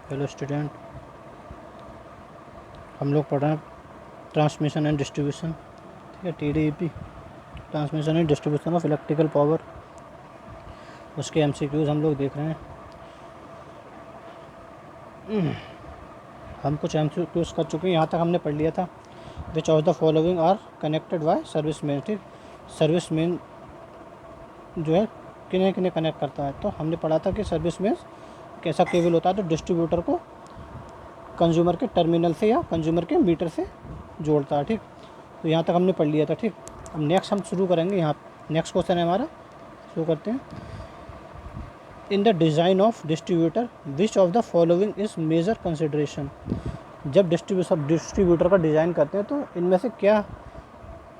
Hello student, हम लोग पढ़ रहे हैं ट्रांसमिशन एंड डिस्ट्रीब्यूशन। ठीक है, TDEP, transmission and distribution of electrical power. उसके MCQs हम लोग देख रहे हैं। हम कुछ MCQs कर चुके हैं, यहाँ तक हमने पढ़ लिया था। Which of the following are connected by service main. ठीक, सर्विस मेन जो है किन्हें किन्हें कनेक्ट करता है। तो हमने पढ़ा था कि सर्विस मेन कैसा केबल होता है, तो डिस्ट्रीब्यूटर को कंज्यूमर के टर्मिनल से या कंज्यूमर के मीटर से जोड़ता है। ठीक, तो यहाँ तक हमने पढ़ लिया था। ठीक, अब नेक्स्ट हम शुरू करेंगे। यहाँ नेक्स्ट क्वेश्चन है हमारा, शुरू करते हैं। In the design of distributor which of the following is major consideration. जब डिस्ट्रीब्यूटर का डिज़ाइन करते हैं तो इनमें से क्या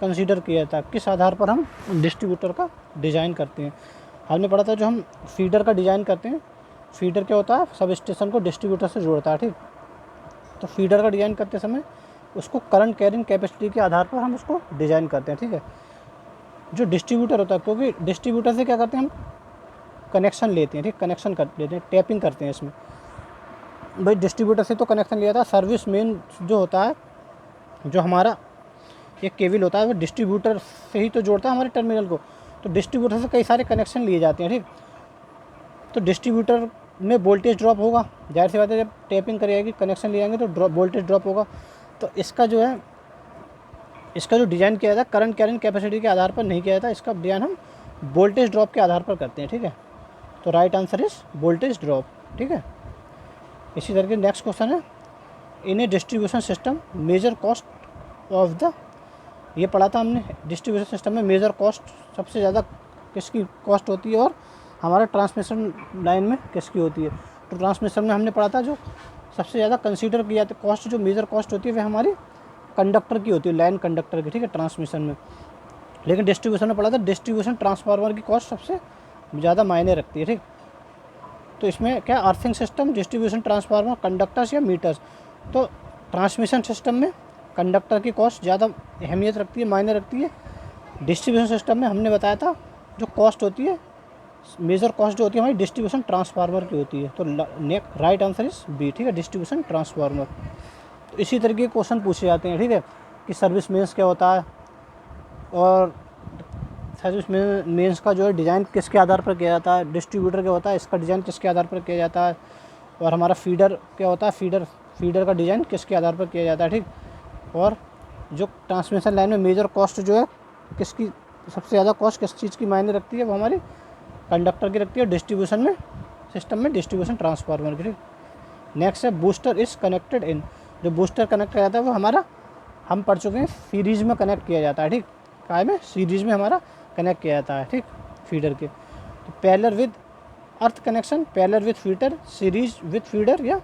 कंसीडर किया जाता है, किस आधार पर हम डिस्ट्रीब्यूटर का डिज़ाइन करते हैं। हमने पढ़ा था जो हम फीडर का डिज़ाइन करते हैं, फीडर क्या होता है, सब स्टेशन को डिस्ट्रीब्यूटर से जोड़ता है। ठीक, तो फीडर का डिज़ाइन करते समय उसको करंट कैरिंग कैपेसिटी के आधार पर हम उसको डिज़ाइन करते हैं। ठीक है, जो डिस्ट्रीब्यूटर होता है, क्योंकि डिस्ट्रीब्यूटर से क्या करते हैं, हम कनेक्शन लेते हैं। ठीक, कनेक्शन कर लेते हैं, टैपिंग करते हैं इसमें। भाई डिस्ट्रीब्यूटर से तो कनेक्शन लिया था। सर्विस मेन जो होता है, जो हमारा एक केबल होता है, वो डिस्ट्रीब्यूटर से ही तो जोड़ता है हमारे टर्मिनल को। तो डिस्ट्रीब्यूटर से कई सारे कनेक्शन लिए जाते हैं। ठीक, तो डिस्ट्रीब्यूटर में वोल्टेज ड्रॉप होगा, जाहिर सी बात है, जब टैपिंग करी जाएगी, कनेक्शन लिए जाएंगे तो वोल्टेज ड्रॉप होगा। तो इसका जो है, इसका जो डिज़ाइन किया जाता है करंट कैरिंग कैपेसिटी के आधार पर नहीं किया जाता, इसका डिज़ाइन हम वोल्टेज ड्रॉप के आधार पर करते हैं। ठीक है, तो right answer is voltage drop. ठीक है, इसी तरह के नेक्स्ट क्वेश्चन है, in a distribution system major cost of the. ये पढ़ा था हमने, डिस्ट्रीब्यूशन सिस्टम में मेजर कॉस्ट सबसे ज़्यादा किसकी कॉस्ट होती है और हमारा ट्रांसमिशन लाइन में किसकी होती है। तो ट्रांसमिशन में हमने पढ़ा था जो सबसे ज़्यादा कंसीडर किया जाता है कॉस्ट, जो मेजर कॉस्ट होती है वह हमारी कंडक्टर की होती है, लाइन कंडक्टर की। ठीक है, ट्रांसमिशन में। लेकिन डिस्ट्रीब्यूशन में पढ़ा था डिस्ट्रीब्यूशन ट्रांसफार्मर की कॉस्ट सबसे ज़्यादा मायने रखती है। ठीक, तो इसमें क्या, earthing system, distribution transformer, conductors या मीटर्स। तो ट्रांसमिशन सिस्टम में कंडक्टर की कॉस्ट ज़्यादा अहमियत रखती है, मायने रखती है। डिस्ट्रीब्यूशन सिस्टम में हमने बताया था जो कॉस्ट होती है, मेजर कॉस्ट जो होती है हमारी डिस्ट्रीब्यूशन ट्रांसफार्मर की होती है। तो राइट आंसर इज बी। ठीक है, डिस्ट्रीब्यूशन ट्रांसफार्मर। तो इसी तरीके के क्वेश्चन पूछे जाते हैं। ठीक है, कि सर्विस मेंस क्या होता है और सर्विस मेंस का जो है डिज़ाइन किसके आधार पर किया जाता है, डिस्ट्रीब्यूटर क्या होता है, इसका डिज़ाइन किसके आधार पर किया जाता है, और हमारा फीडर क्या होता है, फीडर का डिज़ाइन किसके आधार पर किया जाता है। ठीक, और जो ट्रांसमिशन लाइन में मेजर कॉस्ट जो है किसकी सबसे ज़्यादा कॉस्ट किस चीज़ की मायने रखती है, वो हमारी कंडक्टर की रखती है। डिस्ट्रीब्यूशन में सिस्टम में डिस्ट्रीब्यूशन ट्रांसफार्मर की। ठीक, नेक्स्ट है बूस्टर इज़ कनेक्टेड इन। जो बूस्टर कनेक्ट किया जाता है वो हमारा, हम पढ़ चुके हैं, सीरीज़ में कनेक्ट किया जाता है। ठीक, काय में, सीरीज़ में हमारा कनेक्ट किया जाता है। ठीक, फीडर के। तो parallel with earth connection, parallel with feeder, series with feeder या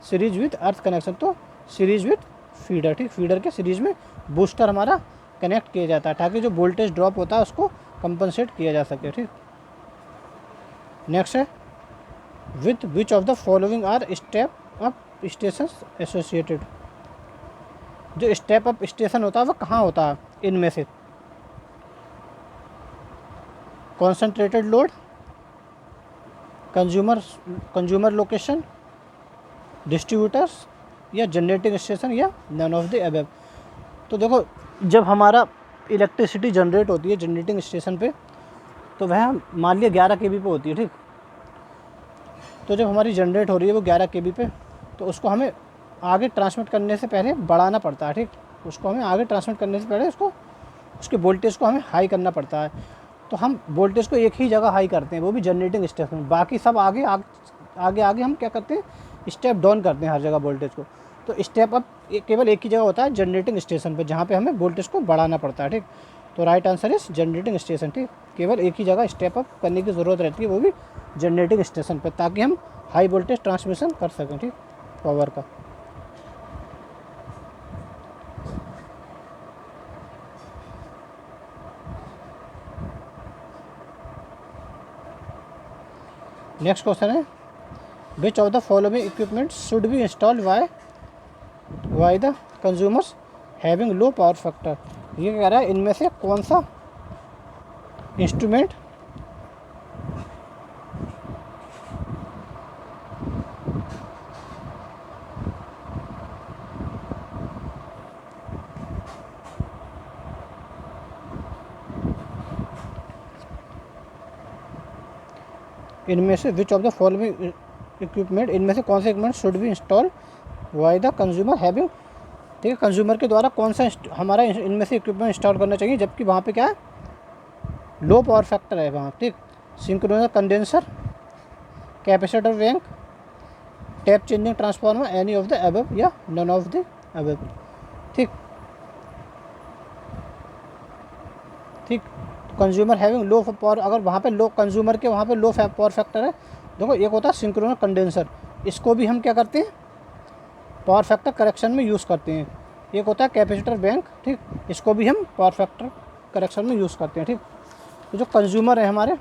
सीरीज विद अर्थ कनेक्शन। तो सीरीज विद फीडर। ठीक, फीडर के सीरीज में बूस्टर हमारा कनेक्ट किया जाता है ताकि जो वोल्टेज ड्रॉप होता है उसको कंपनसेट किया जा सके। ठीक, नेक्स्ट है, with which of the following are step up station associated. जो स्टेप अप स्टेशन होता है वो कहाँ होता है इनमें से, concentrated load, consumer location, distributors या जनरेटिंग स्टेशन या नन ऑफ द अबव। तो देखो, जब हमारा इलेक्ट्रिसिटी जनरेट होती है जनरेटिंग स्टेशन पे, तो वह मान लिया 11 kV पे होती है। ठीक, तो जब हमारी जनरेट हो रही है वो 11 kV पे, तो उसको हमें आगे ट्रांसमिट करने से पहले बढ़ाना पड़ता है। ठीक, उसको हमें आगे ट्रांसमिट करने से पहले उसके वोल्टेज को हमें हाई करना पड़ता है। तो हम वोल्टेज को एक ही जगह हाई करते हैं, वो भी जनरेटिंग स्टेशन। बाकी सब आगे हम क्या करते हैं, स्टेप डाउन करते हैं हर जगह वोल्टेज को। तो स्टेप अप केवल एक ही जगह होता है, जनरेटिंग स्टेशन पे, जहाँ पे हमें वोल्टेज को बढ़ाना पड़ता है। ठीक, तो right answer is generating station. ठीक, केवल एक ही जगह स्टेप अप करने की ज़रूरत रहती है, वो भी जनरेटिंग स्टेशन पर, ताकि हम हाई वोल्टेज ट्रांसमिशन कर सकें। ठीक, पावर का। नेक्स्ट क्वेश्चन है, which of the following equipment should be installed why the consumers having low power factor. ये कह रहा है इनमें से कौन सा इंस्ट्रूमेंट इनमें से विच ऑफ द फॉलोइंग इक्विपमेंट, इनमें से कौन सा equipment should be install why the consumer having, ठीक है, कंज्यूमर के द्वारा कौन सा हमारा इनमें से इक्विपमेंट इंस्टॉल करना चाहिए जबकि वहाँ पे क्या है, लो पावर फैक्टर है वहाँ, ठीक। Synchronous condenser, capacitor bank, tap changing transformer, any of the above या नन ऑफ द अबव, ठीक। ठीक, कंज्यूमर हैविंग लो पावर, अगर वहाँ पे लो कंज्यूमर के वहाँ पे लो पावर फैक्टर है, देखो एक होता है सिंक्रोनस कंडेंसर, इसको भी हम क्या करते हैं, पावर फैक्टर करेक्शन में यूज़ करते हैं। एक होता है कैपेसिटर बैंक, ठीक, इसको भी हम पावर फैक्टर करेक्शन में यूज़ करते हैं, ठीक। तो जो कंज्यूमर है हमारे,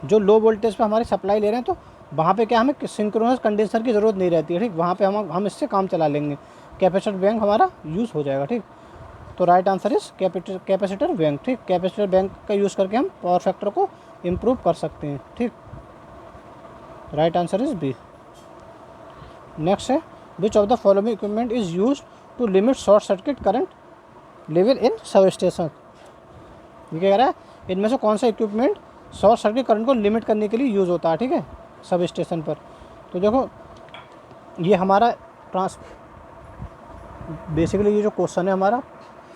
जो लो वोल्टेज पे हमारी सप्लाई ले रहे हैं, तो वहाँ पे क्या हमें सिंक्रोनस कंडेंसर की ज़रूरत नहीं रहती है, ठीक। वहाँ पे हम इससे काम चला लेंगे, कैपेसिटर बैंक हमारा यूज़ हो जाएगा, ठीक। तो राइट आंसर इस कैपेसिटर बैंक, ठीक। कैपेसिटर बैंक का यूज़ करके हम पावर फैक्टर को इम्प्रूव कर सकते हैं, ठीक। Right answer is B. Next है which of the following equipment is use to limit short circuit current level in substation, ये क्या कह रहा है, इनमें से कौन सा इक्विपमेंट शॉर्ट सर्किट करंट को लिमिट करने के लिए यूज़ होता है, ठीक है, सब स्टेशन पर। तो देखो ये हमारा बेसिकली ये जो क्वेश्चन है हमारा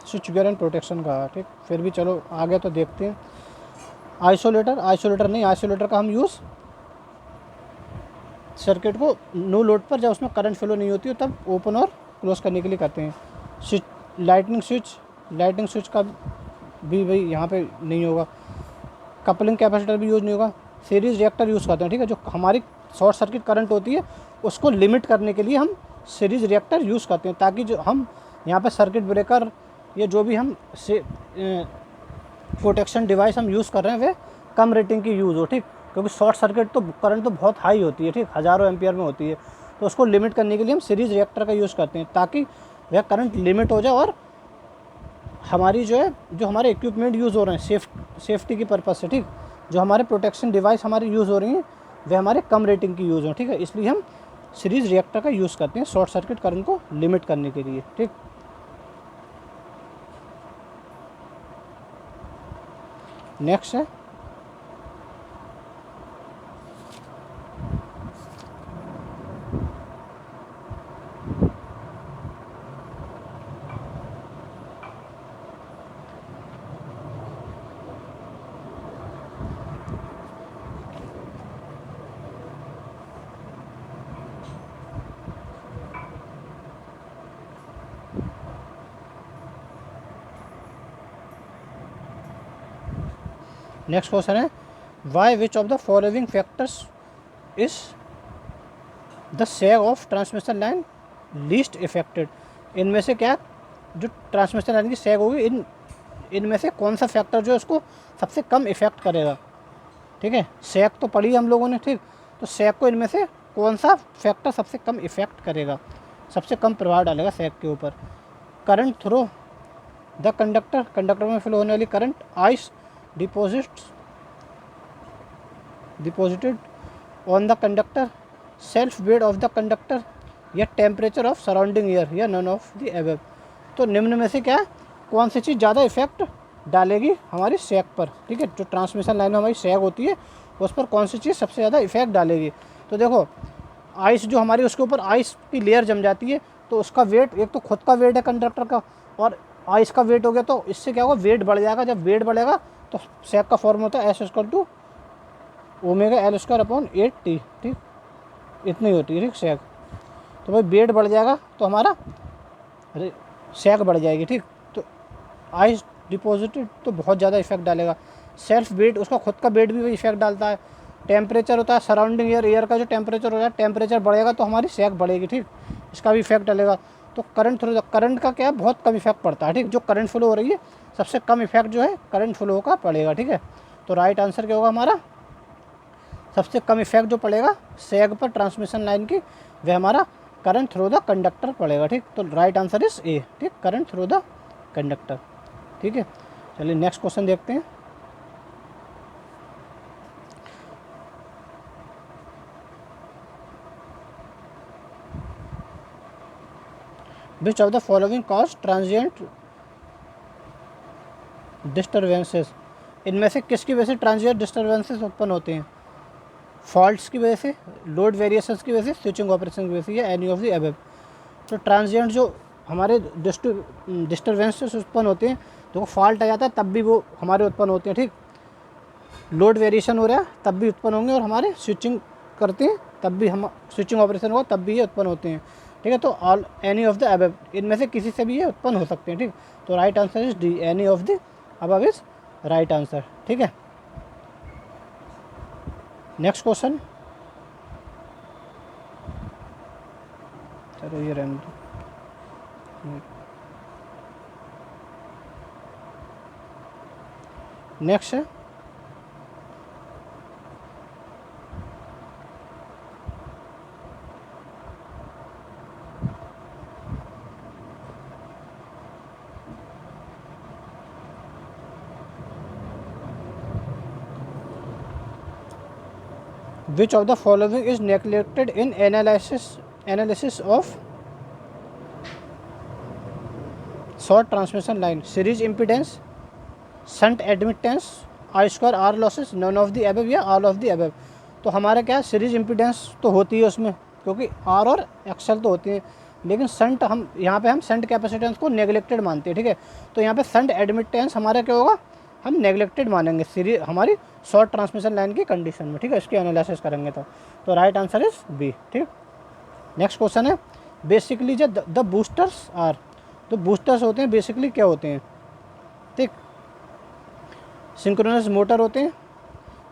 स्विच गियर एंड प्रोटेक्शन का, ठीक। फिर भी चलो आगे तो देखते हैं। आइसोलेटर नहीं, आइसोलेटर का हम यूज़ सर्किट को नो लोड पर जब उसमें करंट फ्लो नहीं होती है तब ओपन और क्लोज करने के लिए करते हैं। लाइटनिंग स्विच का भी भाई यहाँ पे नहीं होगा। कपलिंग कैपेसिटर भी यूज़ नहीं होगा। सीरीज रिएक्टर यूज़ करते हैं, ठीक है, जो हमारी शॉर्ट सर्किट करंट होती है उसको लिमिट करने के लिए हम सीरीज रिएक्टर यूज़ करते हैं, ताकि जो हम यहाँ पे सर्किट ब्रेकर या जो भी हम से प्रोटेक्शन डिवाइस हम यूज़ कर रहे हैं वे कम रेटिंग की यूज़ हो, ठीक। क्योंकि शॉर्ट सर्किट तो करंट तो बहुत हाई होती है, ठीक, हज़ारों एम्पियर में होती है, तो उसको लिमिट करने के लिए हम सीरीज रिएक्टर का यूज़ करते हैं ताकि वह करंट लिमिट हो जाए और हमारी जो हमारे इक्विपमेंट यूज़ हो रहे हैं सेफ्टी की पर्पज़ से, ठीक, जो हमारे प्रोटेक्शन डिवाइस हमारी यूज़ हो रही हैं वे हमारे कम रेटिंग की यूज़ हो, ठीक है, इसलिए हम सीरीज रिएक्टर का यूज़ करते हैं शॉर्ट सर्किट करंट को लिमिट करने के लिए, ठीक। नेक्स्ट है नेक्स्ट क्वेश्चन है why which of the following factors is the sag of transmission line least affected, इनमें से क्या जो ट्रांसमिशन लाइन की सैग होगी इनमें से कौन सा फैक्टर जो है उसको सबसे कम इफेक्ट करेगा, ठीक है। सैग तो पढ़ी हम लोगों ने, ठीक, तो सैग को इनमें से कौन सा फैक्टर सबसे कम इफेक्ट करेगा, सबसे कम प्रभाव डालेगा सैग के ऊपर। करंट थ्रो द कंडक्टर में फ्लो होने वाली current, ice deposited on the conductor, self weight of the conductor या टेम्परेचर ऑफ सराउंडिंग एयर या नन ऑफ द अबव। तो निम्न में से क्या कौन सी चीज़ ज़्यादा इफेक्ट डालेगी हमारी सैग पर, ठीक है, जो ट्रांसमिशन लाइन में हमारी सैग होती है उस पर कौन सी चीज़ सबसे ज़्यादा इफेक्ट डालेगी। तो देखो आइस जो हमारी उसके ऊपर आइस की लेयर जम जाती है तो उसका वेट, एक तो खुद का वेट है कंडक्टर का और आइस का वेट हो गया, तो इससे क्या होगा वेट बढ़ जाएगा। जब वेट बढ़ेगा तो सैग का फॉर्म होता है S ओमेगा L²/8T, ठीक, इतनी होती है, ठीक, सैग। तो भाई वेट बढ़ जाएगा तो हमारा सैग बढ़ जाएगी, ठीक। तो आइस डिपॉजिटेड तो बहुत ज़्यादा इफेक्ट डालेगा। सेल्फ वेट, उसका खुद का वेट भी इफेक्ट डालता है। टेम्परेचर होता है सराउंडिंग एयर का जो टेम्परेचर होता है, टेम्परेचर बढ़ेगा तो हमारी सैग बढ़ेगी, ठीक, इसका भी इफेक्ट डालेगा। तो करंट का क्या है बहुत कम इफेक्ट पड़ता है, ठीक, जो करंट फ्लो हो रही है सबसे कम इफेक्ट जो है करंट फ्लो का पड़ेगा, ठीक है। तो राइट आंसर क्या होगा हमारा, सबसे कम इफेक्ट जो पड़ेगा सैग पर ट्रांसमिशन लाइन की वह हमारा करंट थ्रू द कंडक्टर पड़ेगा, ठीक। तो राइट आंसर इज ए, ठीक, करंट थ्रू द कंडक्टर, ठीक है। चलिए नेक्स्ट क्वेश्चन देखते हैं। विच of the following cause transient disturbances, इनमें से किसकी वजह से ट्रांजिएंट डिस्टर्बेंसेस उत्पन्न होते हैं? फॉल्ट्स की वजह से, लोड वेरिएशंस की वजह से, स्विचिंग ऑपरेशन की वजह से, या एनी ऑफ द अबव। तो ट्रांजिएंट जो हमारे डिस्टर्बेंसेस उत्पन्न होते हैं, देखो फॉल्ट आ जाता है तब भी वो हमारे उत्पन्न होते हैं, ठीक। लोड वेरिएशन हो रहा है तब भी उत्पन्न होंगे, और हमारे स्विचिंग करते हैं तब भी हम स्विचिंग ऑपरेशन होगा तब भी ये उत्पन्न होते हैं, ठीक है। तो all any of the above, इनमें से किसी से भी ये उत्पन्न हो सकते हैं, ठीक। तो right answer is D, any of the above is right answer, ठीक है। नेक्स्ट क्वेश्चन, चलो ये रहने दो। नेक्स्ट है which of the following is neglected in analysis of short transmission line? series impedance, shunt admittance, I square R losses, none of the above या all of the above। तो हमारा क्या है, सीरीज इम्पीडेंस तो होती है उसमें, क्योंकि आर और एक्सएल तो होती है, लेकिन संट हम यहाँ पे हम संट कैपेसिटेंस को नेगलेक्टेड मानते हैं, ठीक है। तो यहाँ पे संट एडमिटेंस हमारा क्या होगा, हम नेगलेक्टेड मानेंगे सीरीज हमारी शॉर्ट ट्रांसमिशन लाइन की कंडीशन में, ठीक है। इसकी एनालिसिस करेंगे तो राइट आंसर इज बी, ठीक। नेक्स्ट क्वेश्चन है, बेसिकली जो द बूस्टर्स आर, तो बूस्टर्स होते हैं बेसिकली क्या होते हैं, ठीक। सिंक्रोनस मोटर होते हैं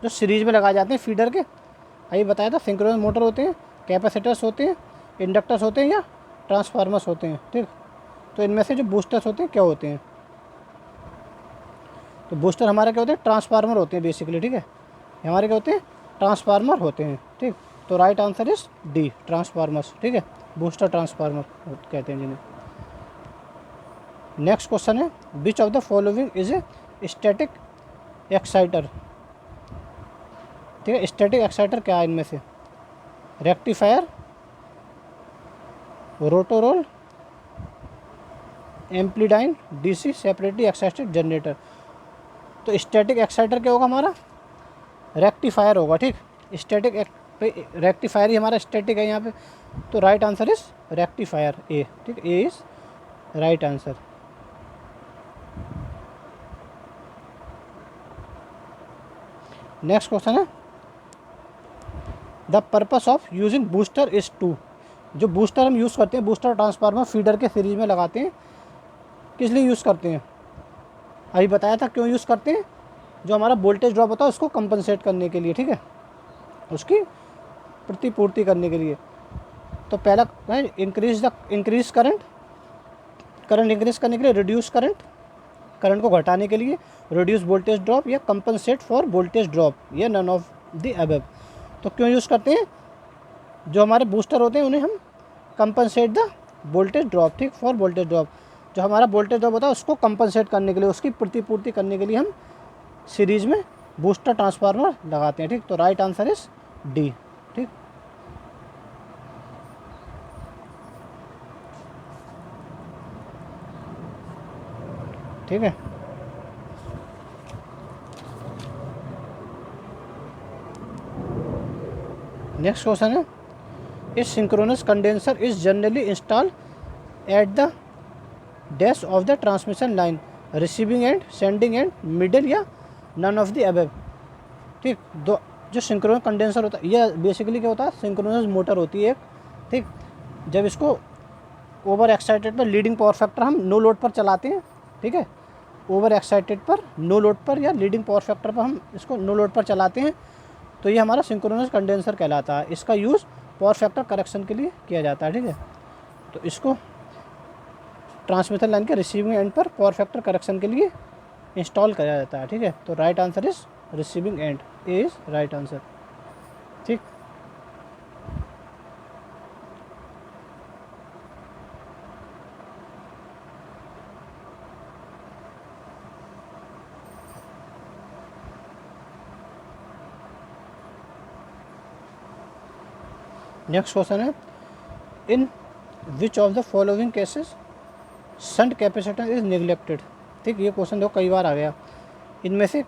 जो सीरीज में लगाए जाते हैं फीडर के, अभी बताया था। सिंक्रोनस मोटर होते हैं, कैपेसिटर्स होते हैं, इंडक्टर्स होते हैं, या ट्रांसफार्मर्स होते हैं, ठीक। तो इनमें से जो बूस्टर्स होते हैं क्या होते हैं, तो बूस्टर हमारे क्या होते हैं, ट्रांसफार्मर होते हैं बेसिकली, ठीक है। हमारे क्या होते हैं, ट्रांसफार्मर होते हैं, ठीक। तो right answer is D, transformers, ठीक है। बूस्टर ट्रांसफार्मर कहते हैं जिन्हें। नेक्स्ट क्वेश्चन है, which of the following is a static exciter, ठीक है। स्टैटिक एक्साइटर क्या है इनमें से, rectifier, rototrol, amplidyne, DC separately excited generator. तो स्टैटिक एक्साइटर क्या होगा हमारा, रेक्टिफायर होगा, ठीक। स्टैटिक रेक्टिफायर ही हमारा स्टैटिक है यहाँ पे, तो right answer is rectifier, A, ठीक। A is right answer. Next question है, the purpose of using booster is to, जो बूस्टर हम यूज़ करते हैं, बूस्टर ट्रांसफार्मर फीडर के सीरीज में लगाते हैं, किस लिए यूज़ करते हैं, अभी बताया था क्यों यूज़ करते हैं, जो हमारा वोल्टेज ड्रॉप होता है उसको कंपनसेट करने के लिए, ठीक है, उसकी प्रतिपूर्ति करने के लिए। तो पहला है इंक्रीज करंट इंक्रीज करने के लिए, रिड्यूस करंट को घटाने के लिए, रिड्यूस वोल्टेज ड्रॉप, या कंपनसेट फॉर वोल्टेज ड्रॉप, या नन ऑफ द अबव। तो क्यों यूज़ करते हैं, जो हमारे बूस्टर होते हैं उन्हें हम कंपनसेट द वोल्टेज ड्रॉप, ठीक, फॉर वोल्टेज ड्रॉप, जो हमारा वोल्टेज ड्रॉप होता है उसको कंपनसेट करने के लिए, उसकी प्रतिपूर्ति करने के लिए हम सीरीज में बूस्टर ट्रांसफार्मर लगाते हैं, ठीक। तो राइट आंसर इज डी, ठीक। ठीक है। नेक्स्ट क्वेश्चन है, इस synchronous condenser is generally install at the dash of the transmission line, receiving end, sending end, middle, या नन ऑफ द अबव, ठीक। दो जो सिंक्रोनस कंडेंसर होता है, यह बेसिकली क्या होता है, सिंक्रोनस मोटर होती है एक, ठीक। जब इसको ओवर एक्साइटेड पर लीडिंग पावर फैक्टर हम नो लोड पर चलाते हैं, ठीक है, ओवर एक्साइटेड पर, नो लोड पर, या लीडिंग पावर फैक्टर पर हम इसको नो लोड पर चलाते हैं, तो ये हमारा सिंक्रोनस कंडेंसर कहलाता है। इसका यूज़ पावर फैक्टर करेक्शन के लिए किया जाता है, ठीक है। तो इसको ट्रांसमिशन लाइन के रिसीविंग एंड पर पावर फैक्टर करेक्शन के लिए इंस्टॉल किया जाता है, ठीक है। तो right answer is receiving end, A is right answer, ठीक। नेक्स्ट क्वेश्चन है, in which of the following cases shunt capacitance is neglected, ठीक, ये क्वेश्चन देखो कई बार आ गया। इनमें से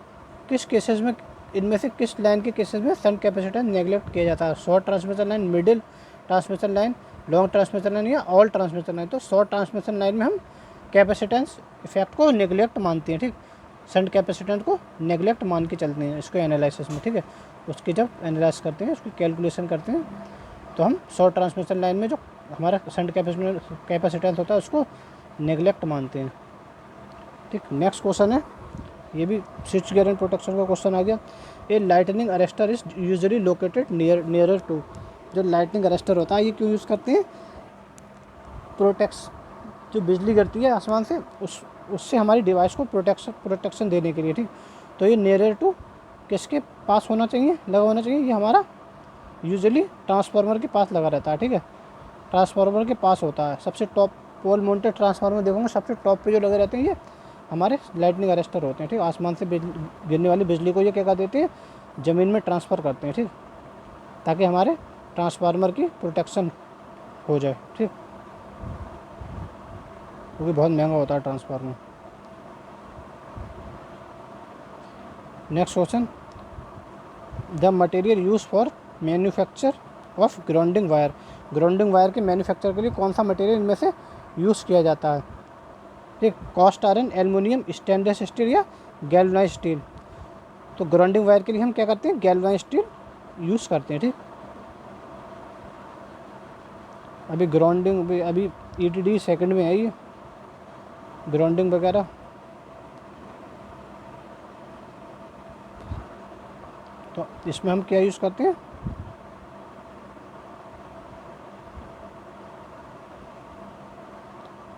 किस लाइन के केसेस में शंट कैपेसिटेंस नेगलेक्ट किया जाता है? Short transmission line, middle transmission line, long transmission line या ऑल ट्रांसमिशन लाइन। तो शॉर्ट ट्रांसमिशन लाइन में हम कैपेसिटेंस इफेक्ट को नेगलेक्ट मानते हैं, ठीक, शंट कैपेसिटेंस को नेगलेक्ट मान के चलते हैं इसको एनालिसिस में, ठीक है। उसकी जब एनालाइज करते हैं, उसकी कैलकुलेशन करते हैं, तो हम शॉर्ट ट्रांसमिशन लाइन में जो हमारा शंट कैपेसिटेंस होता है उसको नेगलेक्ट मानते हैं, ठीक। नेक्स्ट क्वेश्चन है, ये भी स्विच गियर एंड प्रोटेक्शन का क्वेश्चन आ गया। A lightning arrester is usually located nearer to. जो लाइटनिंग अरेस्टर होता है ये क्यों यूज़ करते हैं? जो बिजली गिरती है आसमान से उससे हमारी डिवाइस को प्रोटेक्शन देने के लिए, ठीक। तो ये नियरर टू किसके पास होना चाहिए, लगा होना चाहिए? ये हमारा यूजुअली ट्रांसफार्मर के पास लगा रहता है, ठीक है, ट्रांसफार्मर के पास होता है। सबसे टॉप पोल माउंटेड ट्रांसफार्मर देखोगे, सबसे टॉप पे जो लगे रहते हैं ये हमारे लाइटनिंग अरेस्टर होते हैं, ठीक। आसमान से गिरने वाली बिजली को ये क्या कर देते हैं? ज़मीन में ट्रांसफ़र करते हैं, ठीक, ताकि हमारे ट्रांसफार्मर की प्रोटेक्शन हो जाए, ठीक, क्योंकि बहुत महंगा होता है transformer. Next question, the material use for manufacture of grounding wire. Grounding wire के मैन्युफैक्चर के लिए कौन सा मटेरियल इनमें से यूज़ किया जाता है? ठीक, cast iron, aluminium, stainless steel या गैल्वनाइज स्टील। तो ग्राउंडिंग वायर के लिए हम क्या करते हैं? गैल्वनाइज स्टील यूज़ करते हैं, ठीक। अभी ग्राउंडिंग अभी ETD सेकंड में है ये ग्राउंडिंग वगैरह। तो इसमें हम क्या यूज़ करते हैं?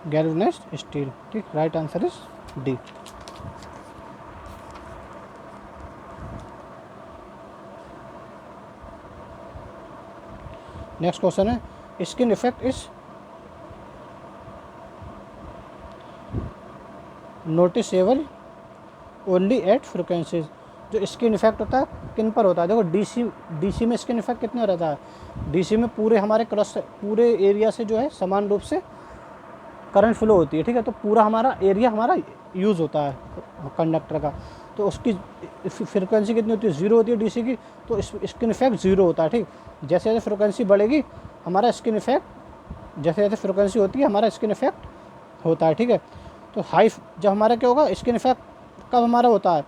गैल्वनाइज्ड स्टील, ठीक। Right answer is D. Next question है, skin effect is noticeable only at frequencies. जो स्किन इफेक्ट होता है किन पर होता है? देखो डीसी में स्किन इफेक्ट कितना रहता है? डीसी में पूरे हमारे पूरे एरिया से जो है समान रूप से करंट फ्लो होती है, ठीक है। तो पूरा हमारा एरिया हमारा यूज़ होता है कंडक्टर का, तो उसकी फ्रिक्वेंसी कितनी होती है? 0 होती है डीसी की, तो स्किन इफेक्ट 0 होता है, ठीक। जैसे जैसे फ्रिक्वेंसी बढ़ेगी हमारा स्किन इफेक्ट, जैसे जैसे फ्रिक्वेंसी होती है हमारा स्किन इफेक्ट होता है, ठीक है। तो हाई जब हमारा क्या होगा स्किन इफेक्ट कब हमारा होता है?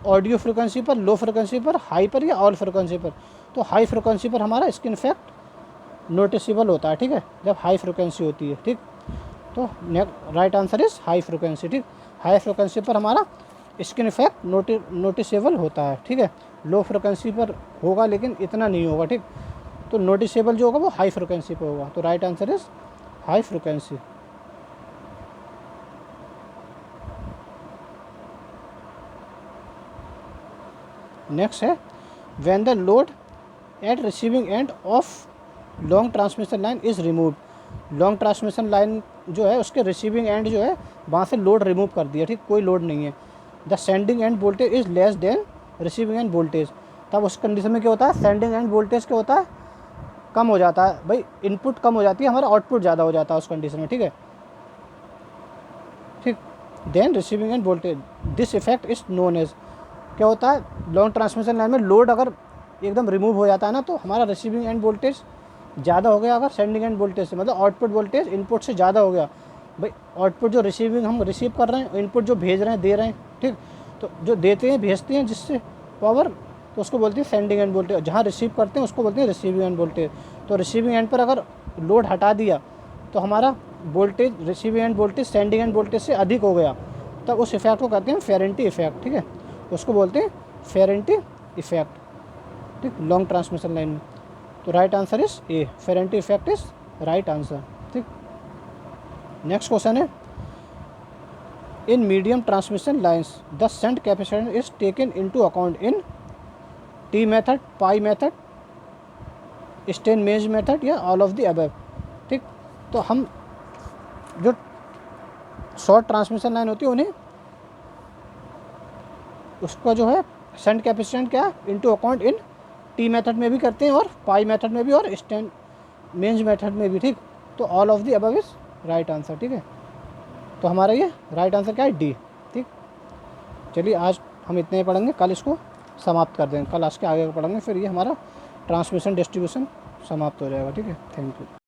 ऑडियो फ्रिक्वेंसी पर, लो फ्रिक्वेंसी पर, हाई पर या ऑल फ्रिक्वेंसी पर। तो हाई फ्रिक्वेंसी पर हमारा स्किन इफेक्ट नोटिसेबल होता है, ठीक है, जब हाई फ्रिक्वेंसी होती है, ठीक। तो right answer is high frequency, ठीक। हाई फ्रिक्वेंसी पर हमारा स्किन इफेक्ट नोटिसेबल होता है, ठीक है। लो फ्रिक्वेंसी पर होगा लेकिन इतना नहीं होगा, ठीक। तो नोटिसेबल जो होगा वो हाई फ्रिक्वेंसी पर होगा। तो right answer is high frequency. Next है, when the load at receiving end of long transmission line is removed. Long transmission line जो है उसके रिसीविंग एंड जो है वहाँ से लोड रिमूव कर दिया, ठीक, कोई लोड नहीं है। The sending end voltage is less than receiving end voltage. तब उस कंडीशन में क्या होता है? सेंडिंग एंड वोल्टेज क्या होता है? कम हो जाता है भाई, इनपुट कम हो जाती है, हमारा आउटपुट ज़्यादा हो जाता है उस कंडीशन में, ठीक है, ठीक। Then receiving end voltage, this effect is known as, क्या होता है? लॉन्ग ट्रांसमिशन लाइन में लोड अगर एकदम रिमूव हो जाता है ना, तो हमारा रिसीविंग एंड वोल्टेज ज़्यादा हो गया अगर सेंडिंग एंड वोल्टेज से, मतलब आउटपुट वोल्टेज इनपुट से ज़्यादा हो गया। भाई आउटपुट जो हम रिसीव कर रहे हैं, इनपुट जो भेज रहे हैं, दे रहे हैं, ठीक। तो जो देते हैं भेजते हैं जिससे पावर, तो उसको बोलते हैं सेंडिंग एंड वोल्टेज। जहाँ रिसीव करते हैं उसको बोलते हैं रिसीविंग एंड वोल्टेज। तो रिसीविंग एंड पर अगर लोड हटा दिया तो हमारा voltage, receiving end voltage sending end voltage से अधिक हो गया, तब उस इफेक्ट को कहते हैं फेरेंटी इफेक्ट, ठीक है। उसको बोलते हैं फेरेंटी इफेक्ट, ठीक, लॉन्ग ट्रांसमिशन लाइन में। तो right answer is A, Ferranti effect is right answer, ठीक। नेक्स्ट क्वेश्चन है, in medium transmission lines the shunt capacitance is taken into account in T method, pi method, Steinmetz method या all of the above, ठीक। तो हम जो short transmission line होती है उन्हें उसका जो है शंट कैपेसिटेंस क्या into account in T method में भी करते हैं और पाई मेथड में भी और स्टेनमेज मेथड में भी, ठीक। तो all of the above is right answer, ठीक है। तो हमारा ये राइट आंसर क्या है? डी, ठीक। चलिए आज हम इतने ही पढ़ेंगे, कल इसको समाप्त कर देंगे, कल आज के आगे का पढ़ेंगे, फिर ये हमारा ट्रांसमिशन डिस्ट्रीब्यूशन समाप्त हो जाएगा। ठीक है, थैंक यू।